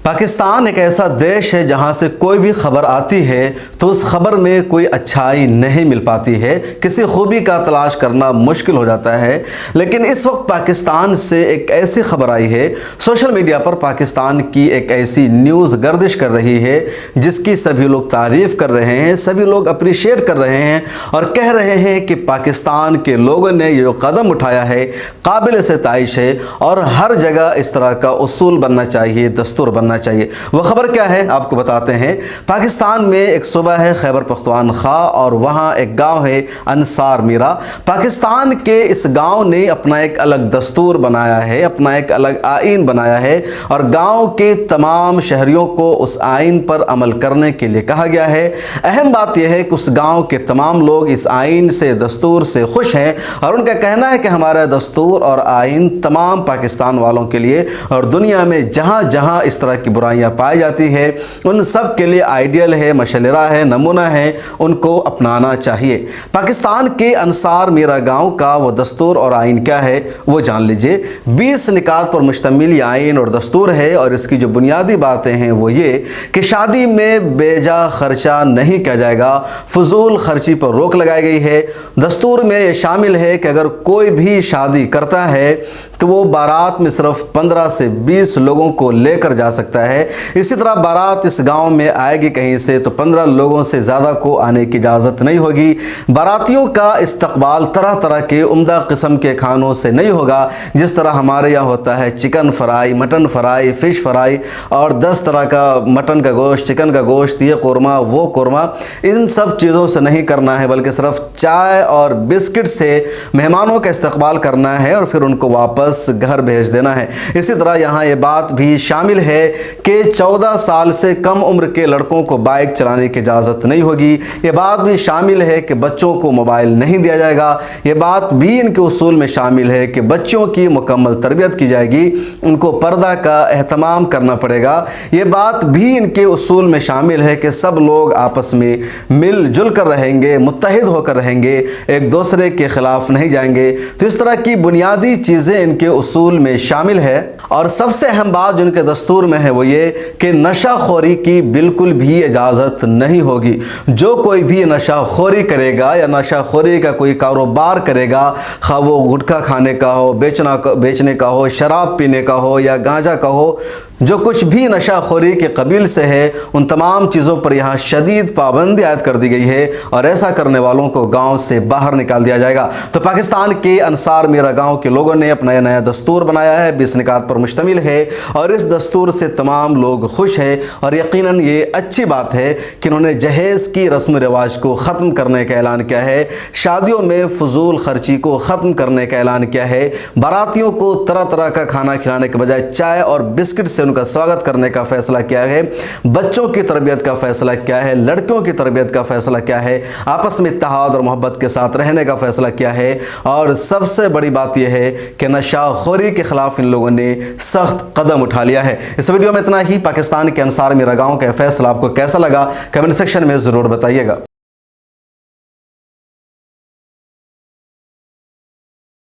پاکستان ایک ایسا دیش ہے جہاں سے کوئی بھی خبر آتی ہے تو اس خبر میں کوئی اچھائی نہیں مل پاتی ہے، کسی خوبی کا تلاش کرنا مشکل ہو جاتا ہے۔ لیکن اس وقت پاکستان سے ایک ایسی خبر آئی ہے، سوشل میڈیا پر پاکستان کی ایک ایسی نیوز گردش کر رہی ہے جس کی سبھی لوگ تعریف کر رہے ہیں، سبھی لوگ اپریشیٹ کر رہے ہیں اور کہہ رہے ہیں کہ پاکستان کے لوگوں نے یہ جو قدم اٹھایا ہے قابل ستائش ہے اور ہر جگہ اس طرح کا اصول بننا چاہیے، دستور بننا چاہیے۔ وہ خبر کیا ہے آپ کو بتاتے ہیں۔ پاکستان میں ایک صوبہ ہے خیبر پختونخوا اور وہاں ایک گاؤں ہے انصار میرا۔ پاکستان کے اس گاؤں نے اپنا ایک الگ دستور بنایا ہے، اپنا ایک الگ آئین بنایا ہے اور گاؤں کے تمام شہریوں کو اس آئین پر عمل کرنے کے لیے کہا گیا ہے۔ اہم بات یہ ہے کہ اس گاؤں کے تمام لوگ اس آئین سے، دستور سے خوش ہیں اور ان کا کہنا ہے کہ ہمارا دستور اور آئین تمام پاکستان والوں کے لیے اور دنیا میں جہاں جہاں اس طرح کی برائیاں پائی جاتی ہے ان سب کے لیے آئیڈیل ہے، مشلرہ ہے، نمونہ ہے، ان کو اپنانا چاہیے۔ پاکستان کے انصار میرا گاؤں کا وہ دستور اور آئین کیا ہے وہ جان لیجئے۔ 20 نکات پر مشتمل یہ آئین اور دستور ہے اور اس کی جو بنیادی باتیں ہیں وہ یہ کہ شادی میں بے جا خرچہ نہیں کیا جائے گا، فضول خرچی پر روک لگائی گئی ہے۔ دستور میں یہ شامل ہے کہ اگر کوئی بھی شادی کرتا ہے تو وہ بارات میں صرف 15 سے 20 لوگوں کو لے کر جا سکتا ہے۔ اسی طرح بارات اس گاؤں میں آئے گی کہیں سے تو 15 لوگوں سے زیادہ کو آنے کی اجازت نہیں ہوگی۔ باراتیوں کا استقبال طرح طرح کے عمدہ قسم کے کھانوں سے نہیں ہوگا، جس طرح ہمارے یہاں ہوتا ہے chicken fry, mutton fry, fish fry اور 10 طرح کا مٹن کا گوشت، چکن کا گوشت، یہ قورمہ وہ قورمہ، ان سب چیزوں سے نہیں کرنا ہے بلکہ صرف چائے اور بسکٹ سے مہمانوں کا استقبال کرنا ہے اور پھر ان کو واپس گھر بھیج دینا ہے۔ اسی طرح یہاں یہ بات بھی شامل ہے کہ 14 سال سے کم عمر کے لڑکوں کو بائک چلانے کی اجازت نہیں ہوگی۔ یہ بات بھی شامل ہے کہ بچوں کو موبائل نہیں دیا جائے گا۔ یہ بات بھی ان کے اصول میں شامل ہے کہ بچوں کی مکمل تربیت کی جائے گی، ان کو پردہ کا اہتمام کرنا پڑے گا۔ یہ بات بھی ان کے اصول میں شامل ہے کہ سب لوگ آپس میں مل جل کر رہیں گے، متحد ہو کر رہیں گے، ایک دوسرے کے خلاف نہیں جائیں گے۔ تو اس طرح کی بنیادی چیزیں ان کے اصول میں شامل ہے اور سب سے اہم بات جو ان کے دستور میں ہے وہ یہ کہ نشہ خوری کی بالکل بھی اجازت نہیں ہوگی۔ جو کوئی بھی نشہ خوری کرے گا یا نشہ خوری کا کوئی کاروبار کرے گا، خواہ وہ گٹکا کھانے کا ہو، بیچنے کا ہو، شراب پینے کا ہو یا گانجا کا ہو، جو کچھ بھی نشہ خوری کے قبیل سے ہے ان تمام چیزوں پر یہاں شدید پابندی عائد کر دی گئی ہے اور ایسا کرنے والوں کو گاؤں سے باہر نکال دیا جائے گا۔ تو پاکستان کے انصار میرا گاؤں کے لوگوں نے اپنا نیا دستور بنایا ہے، 20 نکات پر مشتمل ہے اور اس دستور سے تمام لوگ خوش ہیں اور یقیناً یہ اچھی بات ہے کہ انہوں نے جہیز کی رسم و رواج کو ختم کرنے کا اعلان کیا ہے، شادیوں میں فضول خرچی کو ختم کرنے کا اعلان کیا ہے، باراتیوں کو طرح طرح کا کھانا کھلانے کے بجائے چائے اور بسکٹ سے ان کا سواگت کرنے کا فیصلہ کیا ہے، بچوں کی تربیت کا فیصلہ کیا ہے، لڑکیوں کی تربیت کا فیصلہ کیا ہے، آپس میں اتحاد اور محبت کے ساتھ رہنے کا فیصلہ کیا ہے اور سب سے بڑی بات یہ ہے کہ نشہ خوری کے خلاف ان لوگوں نے سخت قدم اٹھا لیا ہے۔ اس ویڈیو میں اتنا ہی۔ پاکستان کے انصار میرا گاؤں کا فیصلہ آپ کو کیسا لگا کمنٹ سیکشن میں ضرور بتائیے گا۔